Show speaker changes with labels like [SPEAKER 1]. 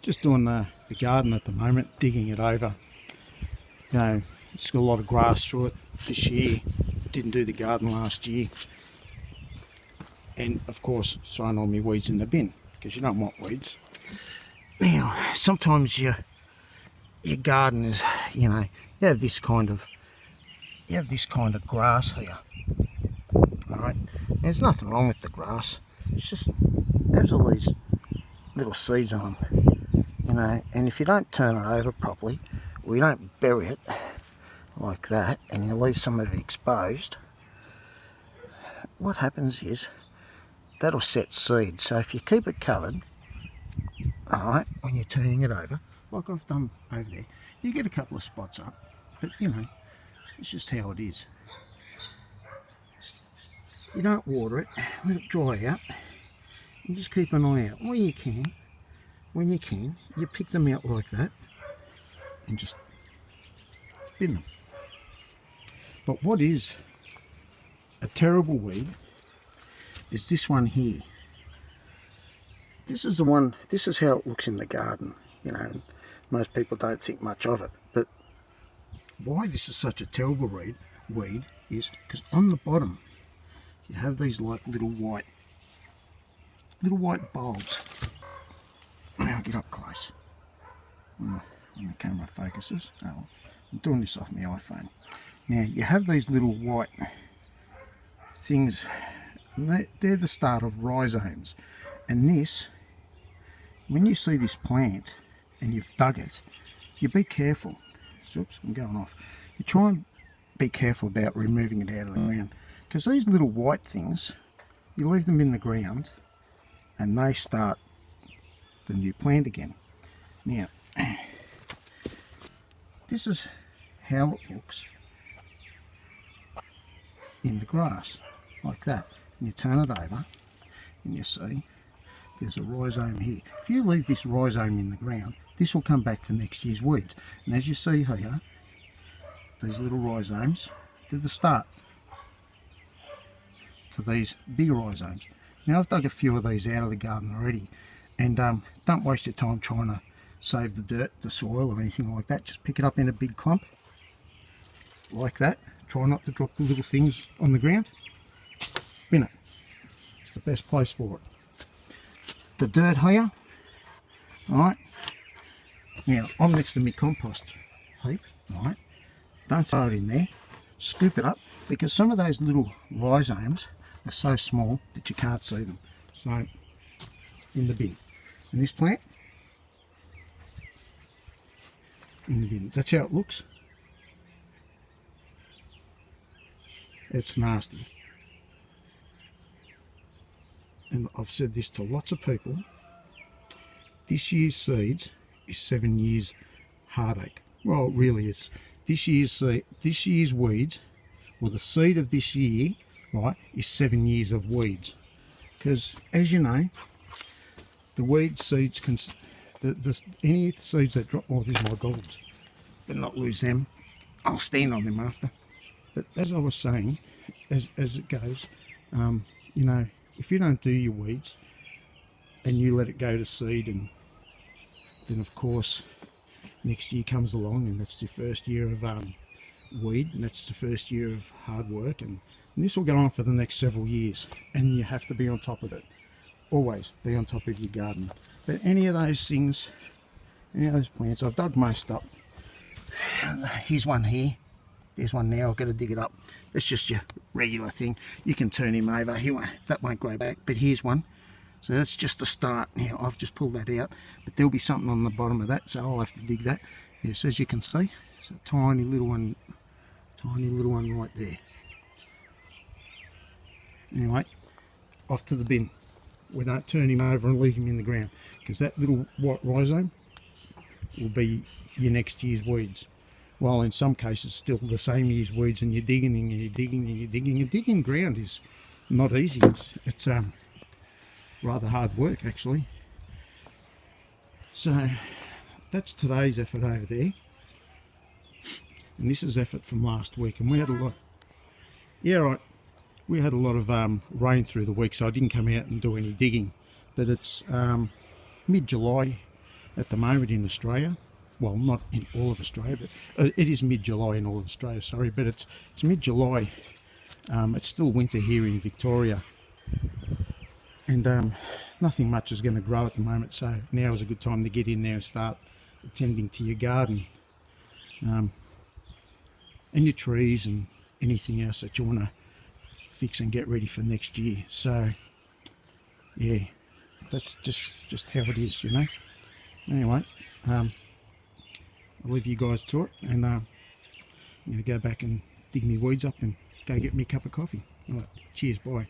[SPEAKER 1] Just doing the garden at the moment, digging it over. You know, it's got a lot of grass through it this year. Didn't do the garden last year. And of course, throwing all my weeds in the bin, because you don't want weeds. Now, sometimes your garden is, you know, you have this kind of grass here. Alright, there's nothing wrong with the grass. It's just there's all these little seeds on them, you know, and if you don't turn it over properly, or you don't bury it like that, and you leave some of it exposed, what happens is that'll set seed. So if you keep it covered, alright, when you're turning it over, like I've done over there, you get a couple of spots up, but you know, it's just how it is. You don't water it, let it dry out, and just keep an eye out. When you can, you pick them out like that, and just bin them. But what is a terrible weed is this one here. This is the one, this is how it looks in the garden, you know. Most people don't think much of it, but why this is such a terrible weed is because on the bottom you have these like little white bulbs. Now I'll get up close when the camera focuses. Oh, I'm doing this off my iPhone. Now you have these little white things, and they're the start of rhizomes. And this, when you see this plant and you've dug it, you be careful. Oops, I'm going off. You try and be careful about removing it out of the ground, because these little white things, you leave them in the ground and they start the new plant again. Now, this is how it looks in the grass, like that. And you turn it over and you see there's a rhizome here. If you leave this rhizome in the ground, this will come back for next year's weeds. And as you see here, these little rhizomes, they're the start to these bigger rhizomes. Now I've dug a few of these out of the garden already, and don't waste your time trying to save the dirt, the soil or anything like that. Just pick it up in a big clump like that. Try not to drop the little things on the ground. Bin it. It's the best place for it. The dirt here, alright. Now I'm next to my compost heap, alright. Don't throw it in there. Scoop it up, because some of those little rhizomes are so small that you can't see them. So, in the bin. And this plant, in the bin. That's how it looks. It's nasty. And I've said this to lots of people. This year's seeds is 7 years heartache. Well, it really is. This year's weeds, well, the seed of this year, right, is 7 years of weeds. Because, as you know, the weed seeds can, any seeds that drop, oh, these are my goggles, but not lose them. I'll stand on them after. But as I was saying, as it goes, you know, if you don't do your weeds and you let it go to seed, and then of course next year comes along and that's the first year of weed, and that's the first year of hard work, and this will go on for the next several years, and you have to be on top of it. Always be on top of your garden. But any of those things, any of those plants, I've dug most up. Here's one here. There's one now. I've got to dig it up. It's just your regular thing. You can turn him over. That won't grow back, but here's one. So that's just the start. Now I've just pulled that out, but there'll be something on the bottom of that, so I'll have to dig that. Yes, as you can see, it's a tiny little one right there. Anyway, off to the bin. We don't turn him over and leave him in the ground, because that little white rhizome will be your next year's weeds. While in some cases still the same year's weeds, and you're digging and you're digging and you're digging. And digging ground is not easy. It's rather hard work, actually. So that's today's effort over there, and this is effort from last week. And we had a lot, yeah, right, we had a lot of rain through the week, so I didn't come out and do any digging. But it's mid-July, at the moment in Australia. Well, not in all of Australia, but it is mid-July in all of Australia, sorry, but it's mid-July. It's still winter here in Victoria, and nothing much is going to grow at the moment, so now is a good time to get in there and start attending to your garden, and your trees and anything else that you want to fix and get ready for next year. So yeah, that's just how it is, you know. Anyway, I'll leave you guys to it, and I'm going to go back and dig me weeds up and go get me a cup of coffee. All right, cheers, bye.